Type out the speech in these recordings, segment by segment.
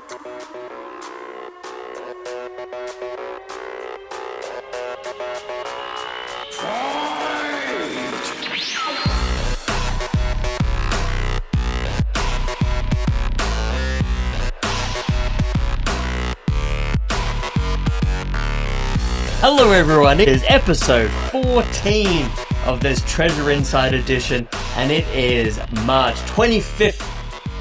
Hello everyone, it is episode 14 of this Treasure Inside edition, and it is March 25th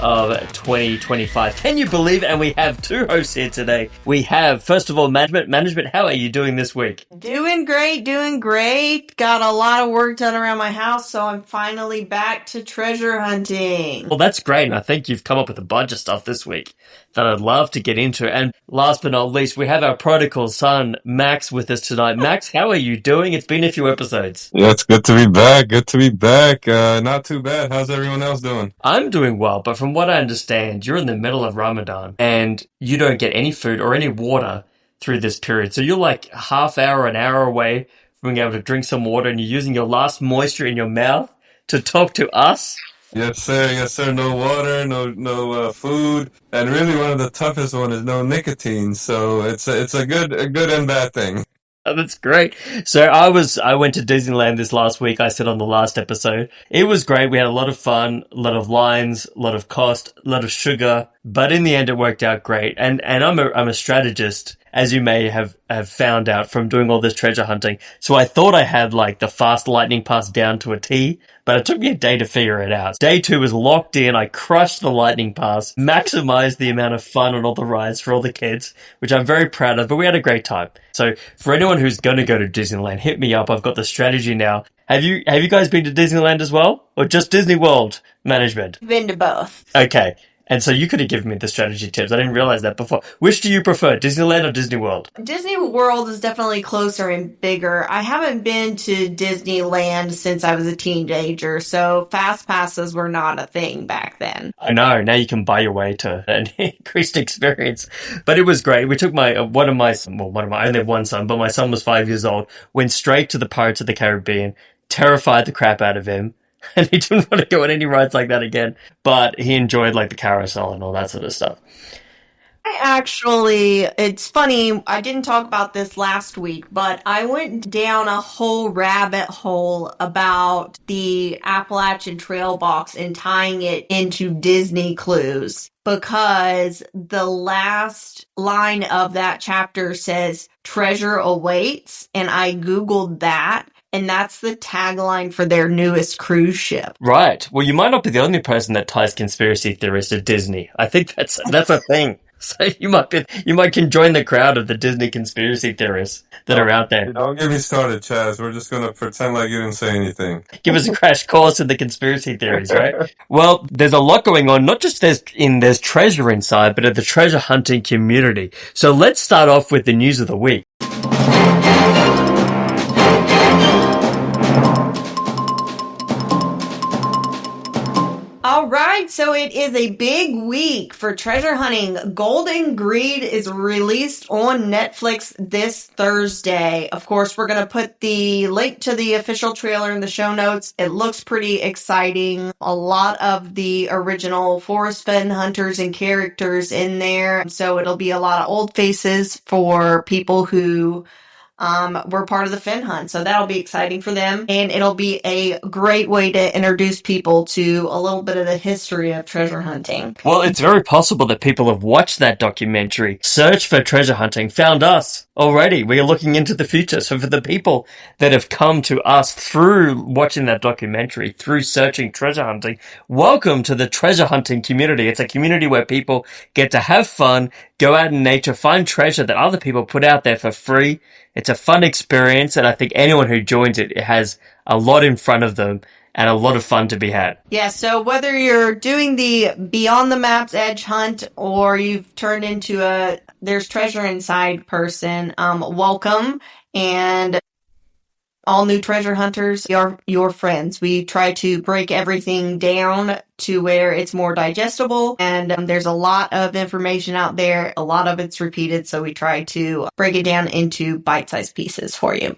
of 2025. Can you believe it? And we have two hosts here today. We have, first of all, Management, how are you doing this week? Doing great. Got a lot of work done around my house, so I'm finally back to treasure hunting. Well, that's great, and I think you've come up with a bunch of stuff this week that I'd love to get into. And last but not least, we have our prodigal son, Max, with us tonight. Max, how are you doing? It's been a few episodes. Yeah, it's good to be back. Not too bad. How's everyone else doing? I'm doing well, but from what I understand, you're in the middle of Ramadan and you don't get any food or any water through this period. So you're like half hour, an hour away from being able to drink some water, and you're using your last moisture in your mouth to talk to us. Yes, sir. No water, no food, and really one of the toughest one is no nicotine. So it's a good and bad thing. Oh, that's great. So I went to Disneyland this last week. I said on the last episode, it was great. We had a lot of fun, a lot of lines, a lot of cost, a lot of sugar, but in the end it worked out great. And I'm a strategist, as you may have found out from doing all this treasure hunting. So I thought I had like the fast lightning pass down to a T, but it took me a day to figure it out. Day 2 was locked in. I crushed the lightning pass, maximized the amount of fun on all the rides for all the kids, which I'm very proud of, but we had a great time. So for anyone who's going to go to Disneyland, hit me up. I've got the strategy now. Have you guys been to Disneyland as well? Or just Disney World Management? Been to both. Okay. And so you could have given me the strategy tips. I didn't realize that before. Which do you prefer, Disneyland or Disney World? Disney World is definitely closer and bigger. I haven't been to Disneyland since I was a teenager, so fast passes were not a thing back then. I know. Now you can buy your way to an increased experience. But it was great. We took I only have one son, but my son was 5 years old, went straight to the Pirates of the Caribbean, terrified the crap out of him. And he didn't want to go on any rides like that again. But he enjoyed like the carousel and all that sort of stuff. It's funny, I didn't talk about this last week, but I went down a whole rabbit hole about the Appalachian Trail box and tying it into Disney clues, because the last line of that chapter says treasure awaits, and I Googled that. And that's the tagline for their newest cruise ship. Right. Well, you might not be the only person that ties conspiracy theories to Disney. I think that's a thing. So you might can join the crowd of the Disney conspiracy theorists that are out there. Don't get me started, Chaz. We're just going to pretend like you didn't say anything. Give us a crash course in the conspiracy theories, right? Well, there's a lot going on, not just there's treasure inside, but at the treasure hunting community. So let's start off with the news of the week. All right, so it is a big week for treasure hunting. Golden Greed is released on Netflix this Thursday. Of course, we're going to put the link to the official trailer in the show notes. It looks pretty exciting. A lot of the original Forest Fen hunters and characters in there. So it'll be a lot of old faces for people who were part of the Fen hunt. So that'll be exciting for them. And it'll be a great way to introduce people to a little bit of the history of treasure hunting. Well, it's very possible that people have watched that documentary, searched for treasure hunting, found us already. We are looking into the future. So for the people that have come to us through watching that documentary, through searching treasure hunting, welcome to the treasure hunting community. It's a community where people get to have fun, go out in nature, find treasure that other people put out there for free. It's a fun experience, and I think anyone who joins it has a lot in front of them and a lot of fun to be had. Yeah, so whether you're doing the Beyond the Map's Edge hunt or you've turned into a There's Treasure Inside person, welcome. And all new treasure hunters are your friends. We try to break everything down to where it's more digestible, and there's a lot of information out there. A lot of it's repeated, so we try to break it down into bite-sized pieces for you.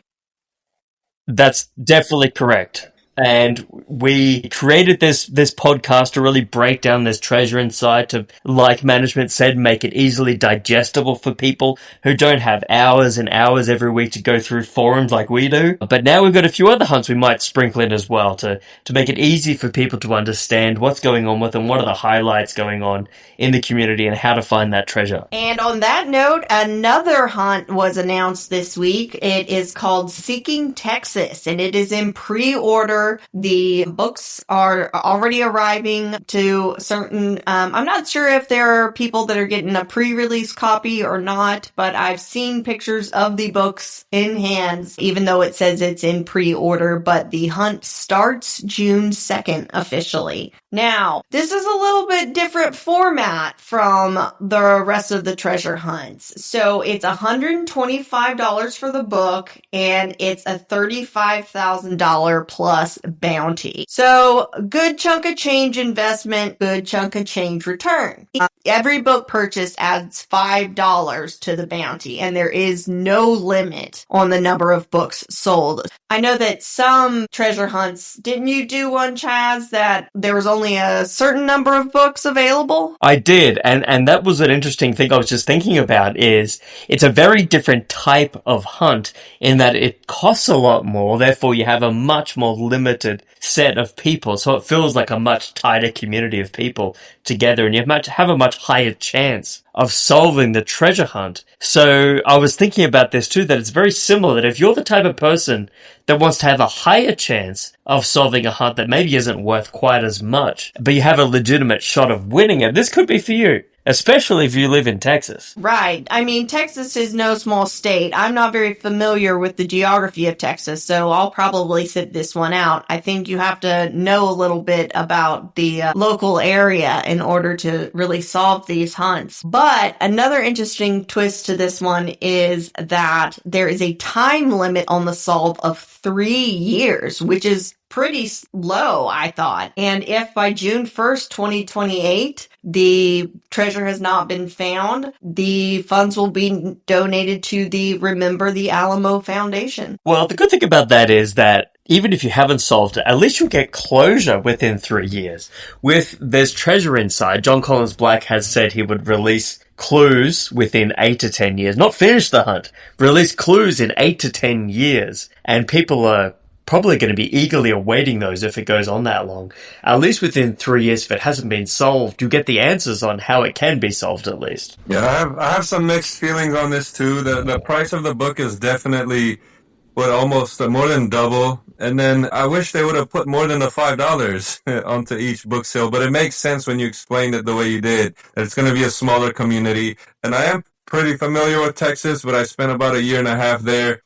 That's definitely correct. And we created this podcast to really break down this treasure inside, to, like management said, make it easily digestible for people who don't have hours and hours every week to go through forums like we do. But now we've got a few other hunts we might sprinkle in as well to make it easy for people to understand what's going on with them, what are the highlights going on in the community, and how to find that treasure. And on that note, another hunt was announced this week. It is called Seeking Texas, and it is in pre-order. The books are already arriving to certain, I'm not sure if there are people that are getting a pre-release copy or not, but I've seen pictures of the books in hands, even though it says it's in pre-order, but the hunt starts June 2nd officially. Now, this is a little bit different format from the rest of the treasure hunts. So it's $125 for the book, and it's a $35,000 plus bounty. So good chunk of change investment, good chunk of change return. Every book purchase adds $5 to the bounty, and there is no limit on the number of books sold. I know that some treasure hunts, didn't you do one, Chaz, that there was only a certain number of books available? I did, and that was an interesting thing I was just thinking about, is it's a very different type of hunt in that it costs a lot more, therefore you have a much more limited set of people, so it feels like a much tighter community of people together, and you have a much higher chance of solving the treasure hunt. So I was thinking about this too, that it's very similar, that if you're the type of person that wants to have a higher chance of solving a hunt that maybe isn't worth quite as much, but you have a legitimate shot of winning it, this could be for you. Especially if you live in Texas. Right. I mean, Texas is no small state. I'm not very familiar with the geography of Texas, so I'll probably sit this one out. I think you have to know a little bit about the local area in order to really solve these hunts. But another interesting twist to this one is that there is a time limit on the solve of 3 years, which is pretty low, I thought. And if by June 1st, 2028, the treasure has not been found, the funds will be donated to the Remember the Alamo Foundation. Well, the good thing about that is that even if you haven't solved it, at least you'll get closure within 3 years. With There's Treasure Inside, John Collins Black has said he would release clues within 8 to 10 years. Not finish the hunt, release clues in 8 to 10 years. And people are probably going to be eagerly awaiting those if it goes on that long. At least within 3 years, if it hasn't been solved, you get the answers on how it can be solved at least. Yeah, I have some mixed feelings on this too. The price of the book is definitely almost more than double. And then I wish they would have put more than the $5 onto each book sale, but it makes sense when you explained it the way you did, that it's going to be a smaller community. And I am pretty familiar with Texas, but I spent about a year and a half there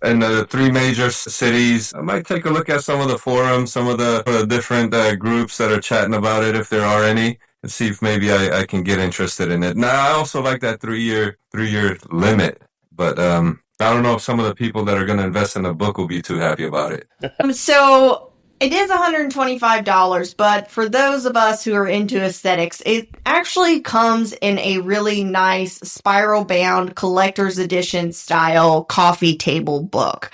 in the 3 major cities. I might take a look at some of the forums, some of the different groups that are chatting about it, if there are any, and see if maybe I can get interested in it. Now, I also like that 3-year limit, but I don't know if some of the people that are going to invest in the book will be too happy about it. So it is $125, but for those of us who are into aesthetics, it actually comes in a really nice spiral-bound collector's edition style coffee table book.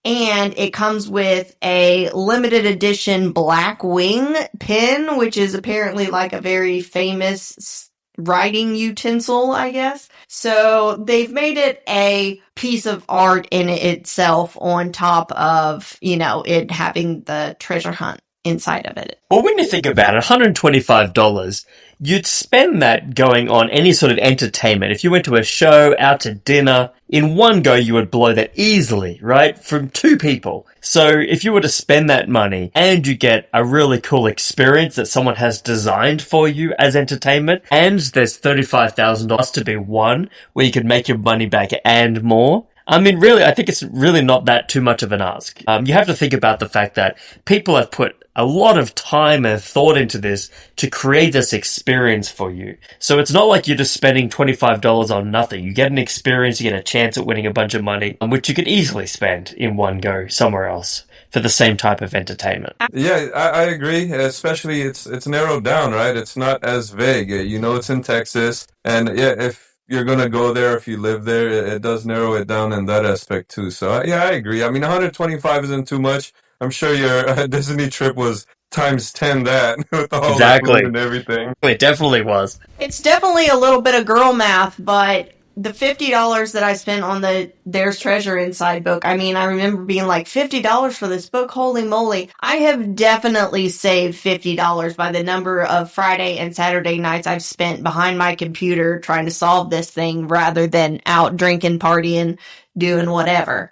And it comes with a limited edition black wing pen, which is apparently like a very famous writing utensil, I guess. So they've made it a piece of art in itself on top of, it having the treasure hunt inside of it. Well, when you think about it, $125, you'd spend that going on any sort of entertainment. If you went to a show, out to dinner, in one go you would blow that easily, right? From 2 people. So if you were to spend that money and you get a really cool experience that someone has designed for you as entertainment, and there's $35,000 to be won, where you could make your money back and more. I mean, really, I think it's really not that too much of an ask. You have to think about the fact that people have put a lot of time and thought into this to create this experience for you. So it's not like you're just spending $25 on nothing. You get an experience, you get a chance at winning a bunch of money, which you could easily spend in one go somewhere else for the same type of entertainment. Yeah, I agree. Especially it's narrowed down, right? It's not as vague. It's in Texas, and yeah, if you're going to go there, if you live there, it does narrow it down in that aspect too. So yeah, I agree. I mean, 125 isn't too much. I'm sure your Disney trip was times 10 that with all the Exactly. food and everything. It definitely was. It's definitely a little bit of girl math, but the $50 that I spent on the There's Treasure Inside book, I mean, I remember being like, $50 for this book? Holy moly. I have definitely saved $50 by the number of Friday and Saturday nights I've spent behind my computer trying to solve this thing rather than out drinking, partying, doing whatever.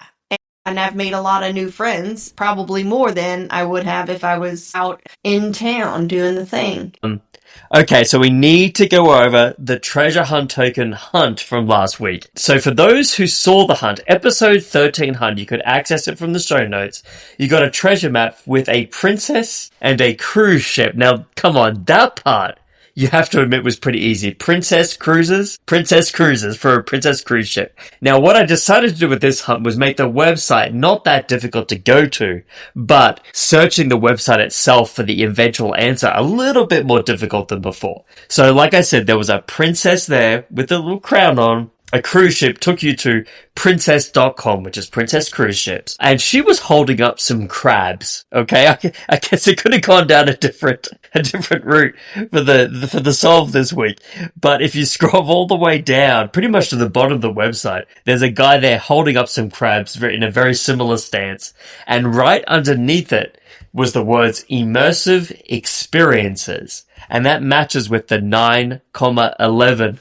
And I've made a lot of new friends, probably more than I would have if I was out in town doing the thing. Okay, so we need to go over the treasure hunt token hunt from last week. So for those who saw the hunt, episode 13 hunt, you could access it from the show notes. You got a treasure map with a princess and a cruise ship. Now, come on, that part, you have to admit, was pretty easy. Princess cruises for a princess cruise ship. Now, what I decided to do with this hunt was make the website not that difficult to go to, but searching the website itself for the eventual answer a little bit more difficult than before. So, like I said, there was a princess there with a little crown on. A cruise ship took you to princess.com, which is Princess Cruise Ships. And she was holding up some crabs. Okay. I guess it could have gone down a different route for the solve this week. But if you scroll all the way down, pretty much to the bottom of the website, there's a guy there holding up some crabs in a very similar stance. And right underneath it was the words immersive experiences. And that matches with the 9,11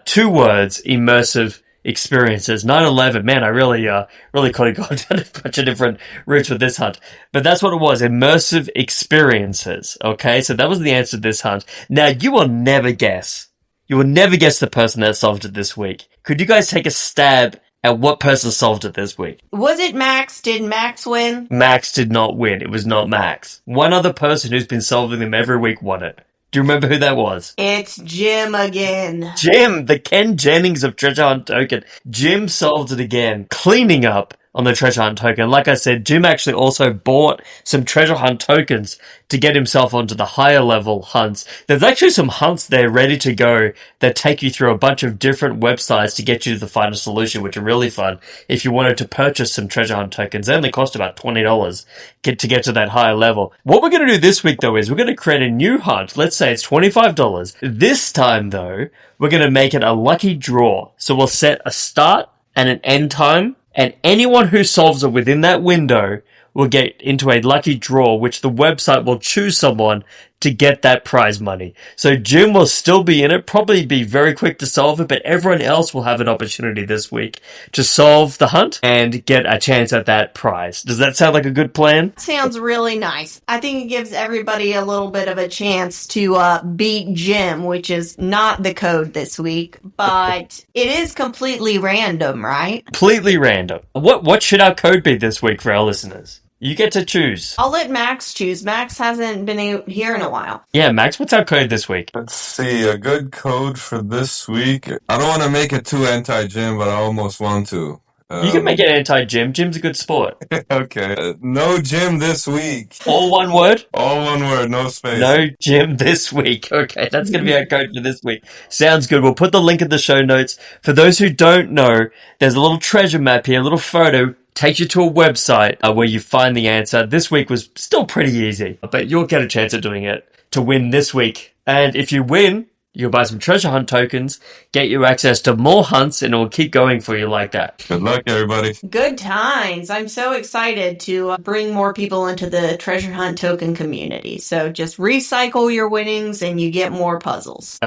2 words, immersive experiences. 9/11, man, I really could have gone down a bunch of different routes with this hunt. But that's what it was, immersive experiences. Okay, so that was the answer to this hunt. Now, you will never guess. You will never guess the person that solved it this week. Could you guys take a stab at what person solved it this week? Was it Max? Did Max win? Max did not win. It was not Max. One other person who's been solving them every week won it. Do you remember who that was? It's Jim again. Jim, the Ken Jennings of Treasure Hunt Token. Jim solved it again, cleaning up on the Treasure Hunt Token. Like I said, Jim actually also bought some Treasure Hunt tokens to get himself onto the higher level hunts. There's actually some hunts there ready to go that take you through a bunch of different websites to get you to the final solution, which are really fun. If you wanted to purchase some Treasure Hunt tokens, they only cost about $20 to get to that higher level. What we're going to do this week, though, is we're going to create a new hunt. Let's say it's $25. This time, though, we're going to make it a lucky draw. So we'll set a start and an end time, and anyone who solves it within that window will get into a lucky draw, which the website will choose someone to get that prize money. So Jim will still be in it, probably be very quick to solve it, but everyone else will have an opportunity this week to solve the hunt and get a chance at that prize. Does that sound like a good plan? Sounds really nice. I think it gives everybody a little bit of a chance to beat Jim, which is not the code this week, but it is completely random, right? Completely random. What should our code be this week for our listeners? You get to choose. I'll let Max choose. Max hasn't been here in a while. Yeah, Max, what's our code this week? Let's see, a good code for this week. I don't want to make it too anti-Jim, but I almost want to. You can make it anti-Jim. Jim's a good sport. Okay. No Jim this week. All one word? All one word, no space. No Jim this week. Okay, that's going to be our code for this week. Sounds good. We'll put the link in the show notes. For those who don't know, there's a little treasure map here, a little photo. Takes you to a website where you find the answer. This week was still pretty easy, but you'll get a chance at doing it to win this week. And if you win, you'll buy some treasure hunt tokens, get you access to more hunts, and it will keep going for you like that. Good luck, everybody. Good times. I'm so excited to bring more people into the treasure hunt token community. So just recycle your winnings and you get more puzzles.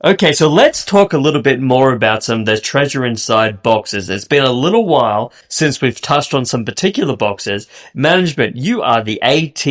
Okay, so let's talk a little bit more about some of the treasure inside boxes. It's been a little while since we've touched on some particular boxes. Management, you are the AT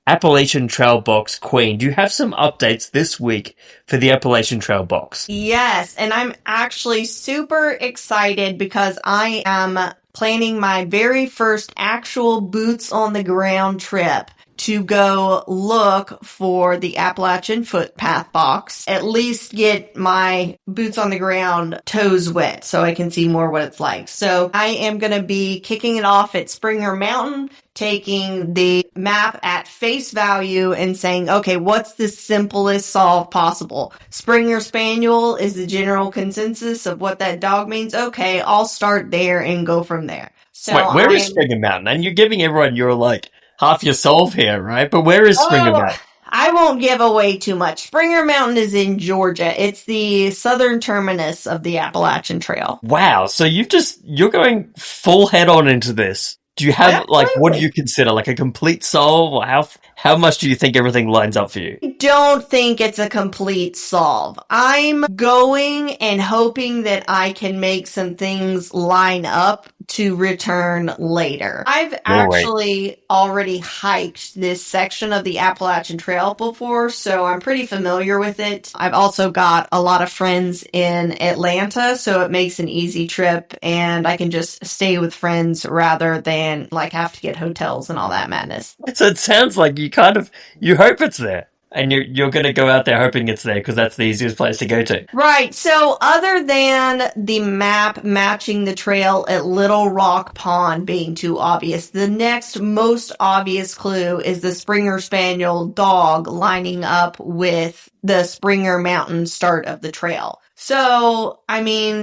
Appalachian Trail Box Queen. Do you have some updates this week for the Appalachian Trail Box? Yes, and I'm actually super excited because I am planning my very first actual boots on the ground trip to go look for the Appalachian Footpath box, at least get my boots on the ground, toes wet, so I can see more what it's like. So I am going to be kicking it off at Springer Mountain, taking the map at face value and saying, okay, what's the simplest solve possible? Springer Spaniel is the general consensus of what that dog means. Okay, I'll start there and go from there. So Wait, where is Springer Mountain? And you're giving everyone your, like, half your solve here, right? But where is Springer Mountain? I won't give away too much. Springer Mountain is in Georgia. It's the southern terminus of the Appalachian Trail. Wow, so you're going full head on into this. Do you have, like, what do you consider, like, a complete solve? Or how much do you think everything lines up for you? I don't think it's a complete solve. I'm going and hoping that I can make some things line up to return later. I've actually already hiked this section of the Appalachian Trail before, so I'm pretty familiar with it. I've also got a lot of friends in Atlanta, so it makes an easy trip, and I can just stay with friends rather than like have to get hotels and all that madness. So it sounds like you hope it's there. And you're going to go out there hoping it's there because that's the easiest place to go to. Right. So other than the map matching the trail at Little Rock Pond being too obvious, the next most obvious clue is the Springer Spaniel dog lining up with the Springer Mountain start of the trail. So, I mean,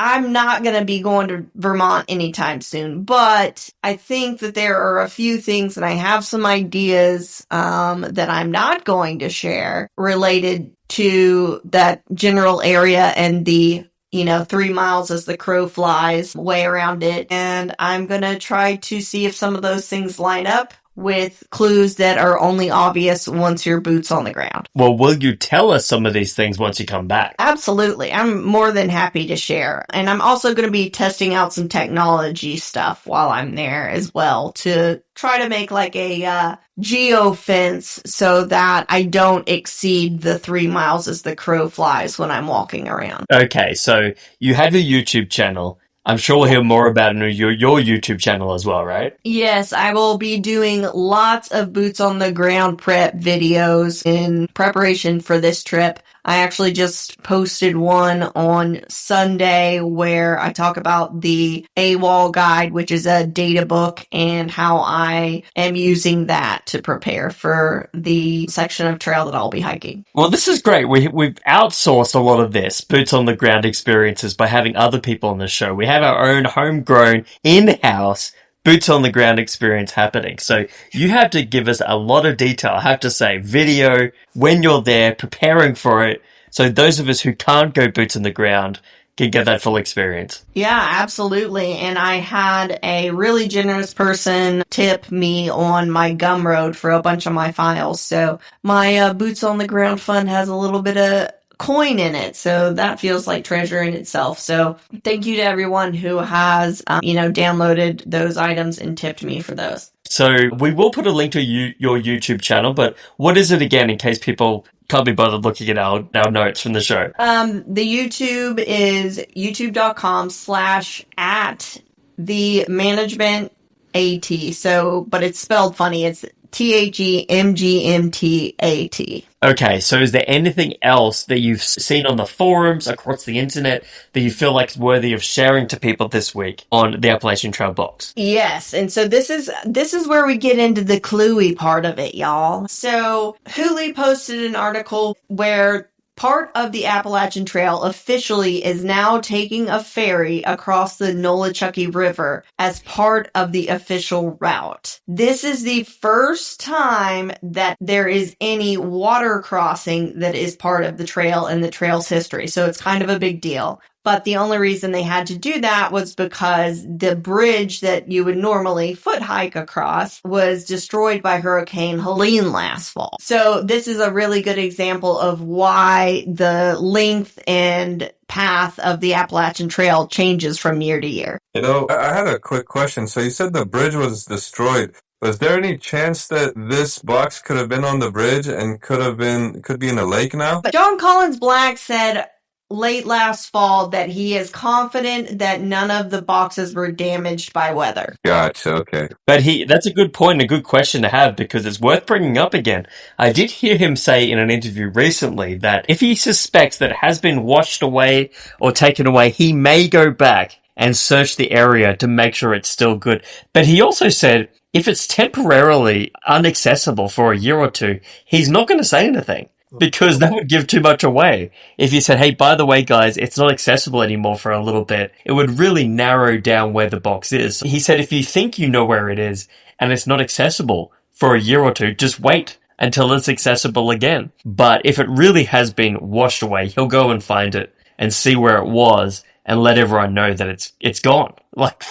I'm not going to be going to Vermont anytime soon, but I think that there are a few things and I have some ideas that I'm not going to share related to that general area and the 3 miles as the crow flies way around it. And I'm going to try to see if some of those things line up with clues that are only obvious once your boot's on the ground. Well, will you tell us some of these things once you come back? Absolutely. I'm more than happy to share. And I'm also going to be testing out some technology stuff while I'm there as well to try to make like a geofence so that I don't exceed the 3 miles as the crow flies when I'm walking around. Okay, so you have a YouTube channel. I'm sure we'll hear more about your YouTube channel as well, right? Yes, I will be doing lots of boots on the ground prep videos in preparation for this trip. I actually just posted one on Sunday where I talk about the AWOL guide, which is a data book, and how I am using that to prepare for the section of trail that I'll be hiking. Well, this is great. We've outsourced a lot of this boots on the ground experiences by having other people on the show. We have our own homegrown, in-house boots on the ground experience happening. So you have to give us a lot of detail. I have to say video, when you're there, preparing for it. So those of us who can't go boots on the ground can get that full experience. Yeah, absolutely. And I had a really generous person tip me on my Gumroad for a bunch of my files. So my boots on the ground fund has a little bit of coin in it, so that feels like treasure in itself. So thank you to everyone who has downloaded those items and tipped me for those. So we will put a link to your YouTube channel, but what is it again in case people can't be bothered looking at our notes from the show? The YouTube is youtube.com/@the-management-at. So, but it's spelled funny. It's THEMGMTAT. Okay, so is there anything else that you've seen on the forums, across the internet, that you feel like is worthy of sharing to people this week on the Appalachian Trail box? Yes, and so this is where we get into the cluey part of it, y'all. So Hooley posted an article where part of the Appalachian Trail officially is now taking a ferry across the Nolichucky River as part of the official route. This is the first time that there is any water crossing that is part of the trail in the trail's history, so it's kind of a big deal. But the only reason they had to do that was because the bridge that you would normally foot hike across was destroyed by Hurricane Helene last fall. So this is a really good example of why the length and path of the Appalachian Trail changes from year to year. I had a quick question. So you said the bridge was destroyed. Was there any chance that this box could have been on the bridge and could be in a lake now? But John Collins Black said late last fall that he is confident that none of the boxes were damaged by weather. Gotcha. Okay. But that's a good point and a good question to have because it's worth bringing up again. I did hear him say in an interview recently that if he suspects that it has been washed away or taken away, he may go back and search the area to make sure it's still good. But he also said if it's temporarily inaccessible for a year or two, he's not going to say anything. Because that would give too much away. If you said, hey, by the way, guys, it's not accessible anymore for a little bit, it would really narrow down where the box is. He said, if you think you know where it is and it's not accessible for a year or two, just wait until it's accessible again. But if it really has been washed away, he'll go and find it and see where it was and let everyone know that it's gone. Like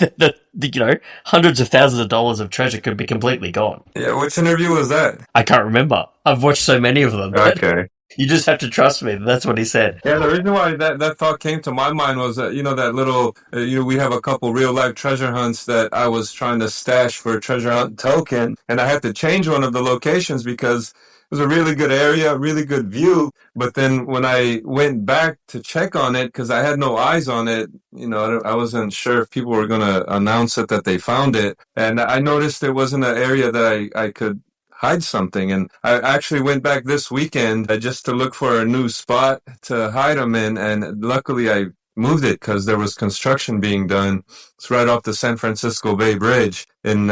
hundreds of thousands of dollars of treasure could be completely gone. Yeah, which interview was that? I can't remember. I've watched so many of them. Okay. You just have to trust me. That's what he said. Yeah, the reason why that thought came to my mind was that, that little, we have a couple real life treasure hunts that I was trying to stash for a treasure hunt token, and I had to change one of the locations because it was a really good area, really good view. But then when I went back to check on it, because I had no eyes on it, I wasn't sure if people were going to announce it that they found it. And I noticed it wasn't an area that I could hide something. And I actually went back this weekend just to look for a new spot to hide them in. And luckily I moved it because there was construction being done. It's right off the San Francisco Bay Bridge in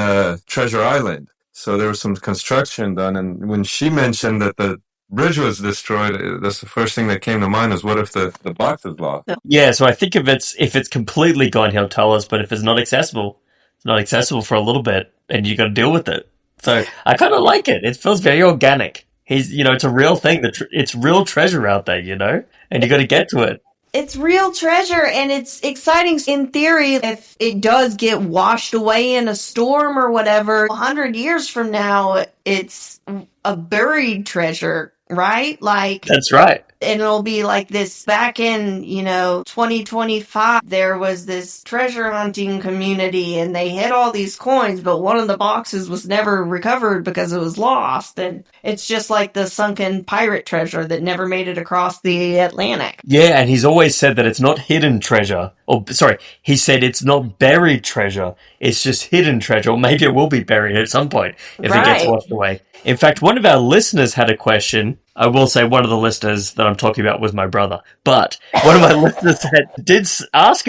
Treasure Island. So there was some construction done, and when she mentioned that the bridge was destroyed, that's the first thing that came to mind is what if the box is lost? Yeah, so I think if it's completely gone, he'll tell us, but if it's not accessible for a little bit, and you got to deal with it. So I kind of like it. It feels very organic. It's a real thing. It's real treasure out there, and you got to get to it. It's real treasure, and it's exciting. In theory, if it does get washed away in a storm or whatever, 100 years from now, it's a buried treasure, right? That's right. And it'll be like this back in, 2025, there was this treasure hunting community and they hid all these coins, but one of the boxes was never recovered because it was lost. And it's just like the sunken pirate treasure that never made it across the Atlantic. Yeah, and he's always said that it's not hidden treasure. He said it's not buried treasure. It's just hidden treasure. Or maybe it will be buried at some point if it gets washed away. In fact, one of our listeners had a question. I will say one of the listeners that I'm talking about was my brother. But one of my listeners did ask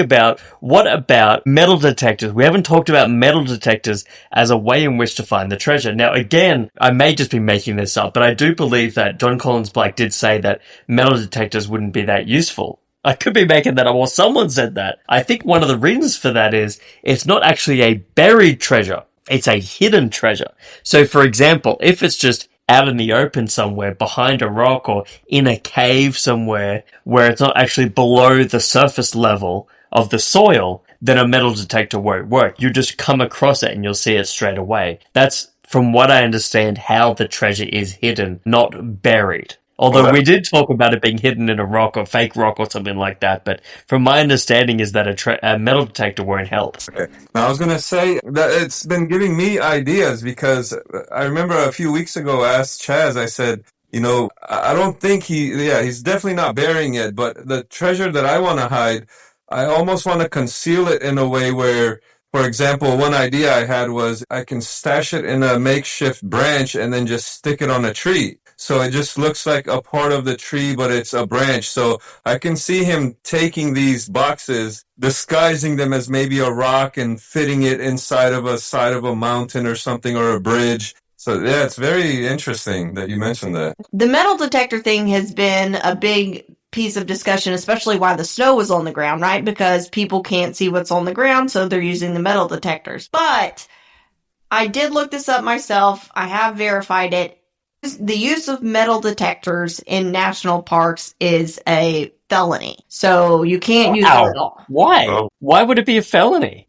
what about metal detectors? We haven't talked about metal detectors as a way in which to find the treasure. Now, again, I may just be making this up, but I do believe that John Collins Black did say that metal detectors wouldn't be that useful. I could be making that up, or someone said that. I think one of the reasons for that is it's not actually a buried treasure. It's a hidden treasure. So, for example, if it's just out in the open somewhere behind a rock or in a cave somewhere where it's not actually below the surface level of the soil, then a metal detector won't work. You just come across it and you'll see it straight away. That's, from what I understand, how the treasure is hidden, not buried. Although we did talk about it being hidden in a rock or fake rock or something like that, but from my understanding is that a metal detector won't help. Okay. Now I was going to say that it's been giving me ideas because I remember a few weeks ago I asked Chaz, I said, I don't think he's definitely not burying it, but the treasure that I want to hide, I almost want to conceal it in a way where, for example, one idea I had was I can stash it in a makeshift branch and then just stick it on a tree. So it just looks like a part of the tree, but it's a branch. So I can see him taking these boxes, disguising them as maybe a rock and fitting it inside of a side of a mountain or something or a bridge. So yeah, it's very interesting that you mentioned that. The metal detector thing has been a big piece of discussion, especially while the snow was on the ground, right? Because people can't see what's on the ground, so they're using the metal detectors. But I did look this up myself. I have verified it. The use of metal detectors in national parks is a felony. So you can't use it at all. Why? Why would it be a felony?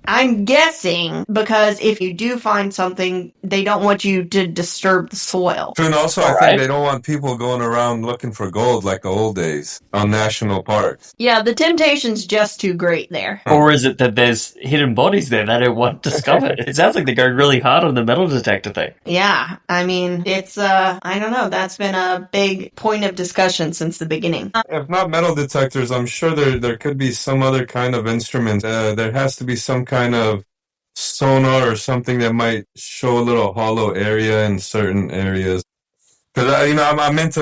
I'm guessing because if you do find something, they don't want you to disturb the soil. And also, I All think right. they don't want people going around looking for gold like the old days on national parks. Yeah, the temptation's just too great there. Or is it that there's hidden bodies there they don't want discovered? It sounds like they're going really hard on the metal detector thing. Yeah, I mean, it's, I don't know, that's been a big point of discussion since the beginning. If not metal detectors, I'm sure there could be some other kind of instrument. There has to be some kind of sonar or something that might show a little hollow area in certain areas. Because I'm into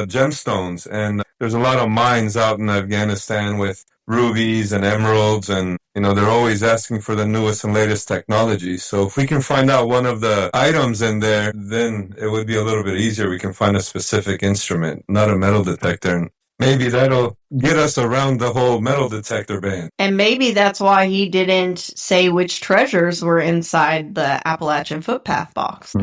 gemstones, and there's a lot of mines out in Afghanistan with rubies and emeralds, and they're always asking for the newest and latest technology. So if we can find out one of the items in there, then it would be a little bit easier. We can find a specific instrument, not a metal detector. And maybe that'll get us around the whole metal detector ban. And maybe that's why he didn't say which treasures were inside the Appalachian Footpath box.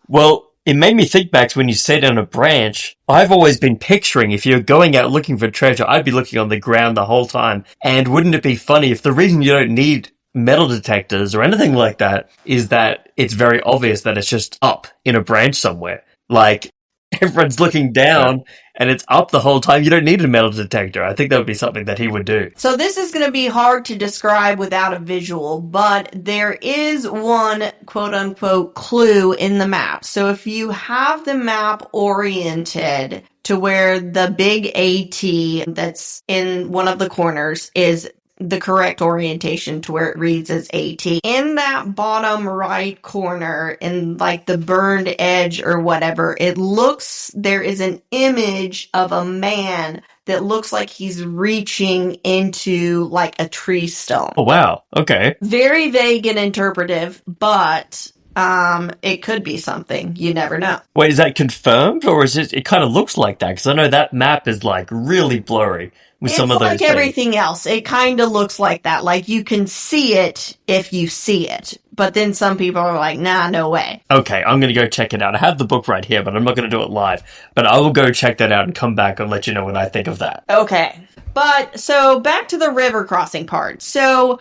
Well, it made me think back to when you said on a branch. I've always been picturing if you're going out looking for treasure, I'd be looking on the ground the whole time. And wouldn't it be funny if the reason you don't need metal detectors or anything like that is that it's very obvious that it's just up in a branch somewhere? Like, everyone's looking down and it's up the whole time. You don't need a metal detector. I think that would be something that he would do. So this is going to be hard to describe without a visual, but there is one quote-unquote clue in the map. So if you have the map oriented to where the big AT that's in one of the corners is the correct orientation to where it reads as AT. In that bottom right corner, in like the burned edge or whatever, there is an image of a man that looks like he's reaching into like a tree stump. Oh, wow. Okay. Very vague and interpretive, but it could be something. You never know. Wait, is that confirmed or is it kind of looks like that? Because I know that map is like really blurry with some of those It's like things. everything else. It kind of looks like that. Like you can see it if you see it. But then some people are like, nah, no way. Okay, I'm going to go check it out. I have the book right here, but I'm not going to do it live. But I will go check that out and come back and let you know what I think of that. Okay. But so back to the river crossing part. So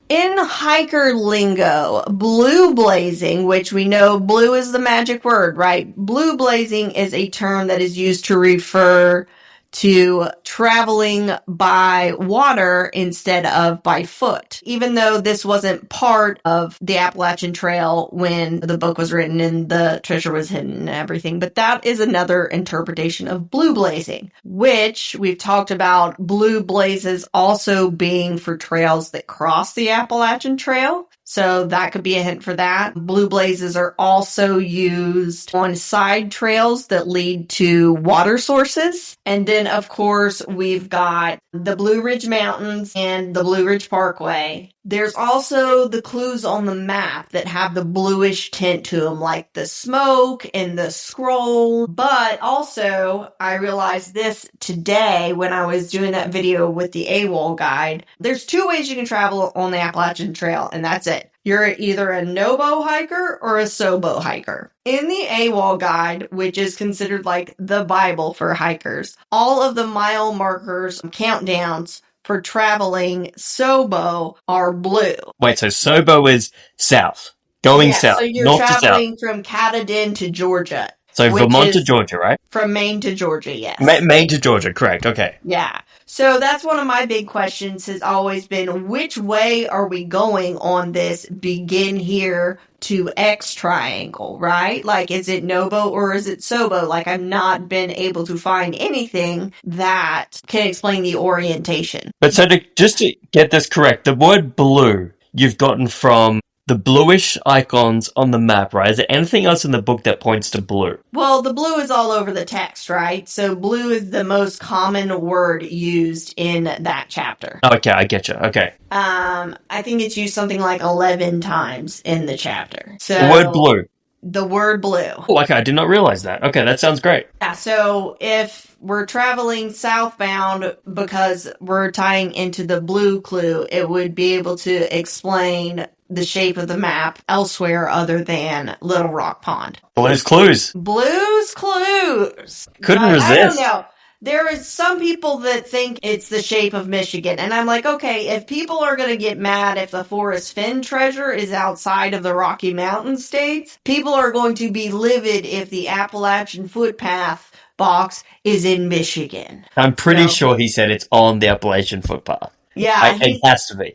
in hiker lingo, blue blazing, which we know blue is the magic word, right? Blue blazing is a term that is used to refer to traveling by water instead of by foot. Even though this wasn't part of the Appalachian Trail when the book was written and the treasure was hidden and everything, but that is another interpretation of blue blazing, which we've talked about blue blazes also being for trails that cross the Appalachian Trail. So that could be a hint for that. Blue blazes are also used on side trails that lead to water sources. And then, of course, we've got the Blue Ridge Mountains and the Blue Ridge Parkway. There's also the clues on the map that have the bluish tint to them, like the smoke and the scroll. But also, I realized this today when I was doing that video with the AWOL guide. There's two ways you can travel on the Appalachian Trail, and that's it. You're either a no-bow hiker or a so-bow hiker. In the AWOL guide, which is considered like the Bible for hikers, all of the mile markers, countdowns for traveling Sobo are blue. Wait, so Sobo is south. Going south. So you're north to south. traveling from Katahdin to Georgia. So which Vermont to is Georgia, right? From Maine to Georgia, yes. Maine to Georgia, correct. Okay. Yeah. So that's one of my big questions has always been, which way are we going on this begin here to X triangle, right? Like, is it Nobo or is it Sobo? Like, I've not been able to find anything that can explain the orientation. But so just to get this correct, the word blue you've gotten from the bluish icons on the map, right? Is there anything else in the book that points to blue? Well, the blue is all over the text, right? So blue is the most common word used in that chapter. Okay, I get you. Okay. I think it's used something like 11 times in the chapter. So The word blue. The word blue. Oh, okay, I did not realize that. Okay, that sounds great. Yeah, so if we're traveling southbound because we're tying into the blue clue, it would be able to explain the shape of the map elsewhere other than Little Rock Pond. Blue's Clues. Blue's Clues. Couldn't I don't resist. know. There is some people that think it's the shape of Michigan. And I'm like, okay, if people are going to get mad if the Forrest Fenn treasure is outside of the Rocky Mountain states, people are going to be livid if the Appalachian Footpath box is in Michigan. I'm pretty sure he said it's on the Appalachian Footpath. Yeah. It has to be.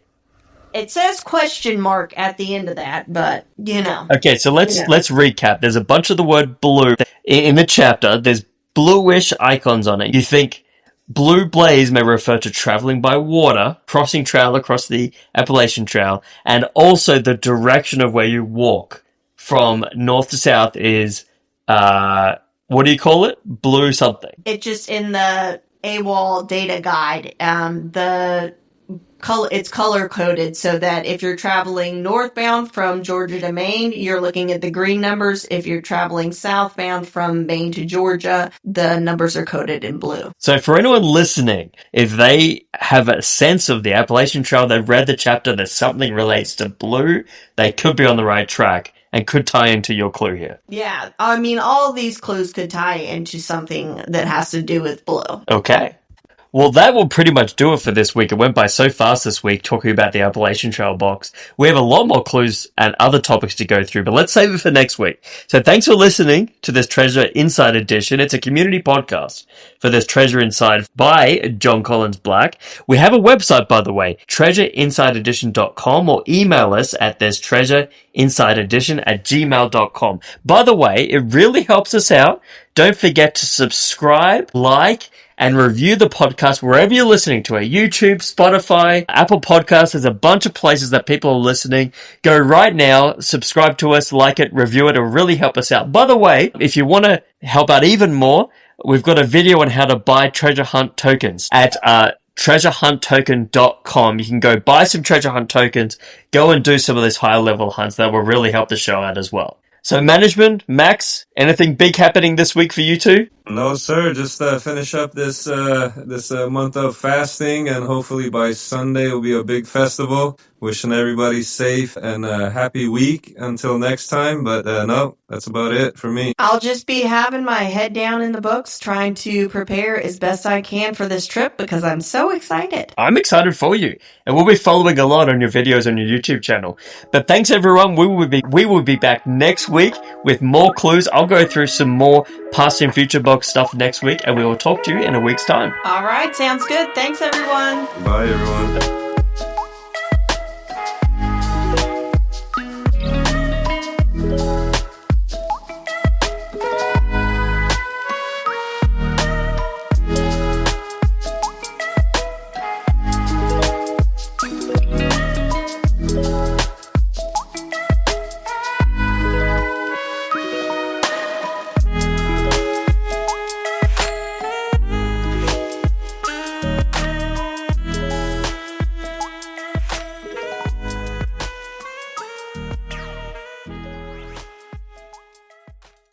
It says question mark at the end of that, but, Okay, so let's recap. There's a bunch of the word blue in the chapter. There's bluish icons on it. You think blue blaze may refer to traveling by water, crossing trail across the Appalachian Trail, and also the direction of where you walk from north to south is, what do you call it? Blue something. It just in the AWOL data guide, it's color coded so that if you're traveling northbound from Georgia to Maine, you're looking at the green numbers. If you're traveling southbound from Maine to Georgia, the numbers are coded in blue. So for anyone listening, if they have a sense of the Appalachian Trail, they've read the chapter that something relates to blue, they could be on the right track and could tie into your clue here. Yeah, I mean, all of these clues could tie into something that has to do with blue. Okay. Well, that will pretty much do it for this week. It went by so fast this week talking about the Appalachian Trail box. We have a lot more clues and other topics to go through, but let's save it for next week. So thanks for listening to this Treasure Inside edition. It's a community podcast for this Treasure Inside by John Collins Black. We have a website, by the way, treasureinside.edition.com, or email us at thisTreasureInsideEdition@gmail.com. By the way, it really helps us out. Don't forget to subscribe, like, and review the podcast wherever you're listening to it. YouTube, Spotify, Apple Podcasts. There's a bunch of places that people are listening. Go right now, subscribe to us, like it, review it. It'll really help us out. By the way, if you want to help out even more, we've got a video on how to buy treasure hunt tokens at treasurehunttoken.com. You can go buy some treasure hunt tokens, go and do some of these higher level hunts. That will really help the show out as well. So management, Max, anything big happening this week for you two? No, sir. Just finish up this month of fasting, and hopefully by Sunday will be a big festival. Wishing everybody safe and a happy week until next time. But no, that's about it for me. I'll just be having my head down in the books, trying to prepare as best I can for this trip because I'm so excited. I'm excited for you, and we'll be following a lot on your videos on your YouTube channel. But thanks everyone. We will be back next week with more clues. I'll go through some more past and future box stuff next week, and we will talk to you in a week's time. All right, sounds good. Thanks everyone. Bye, everyone.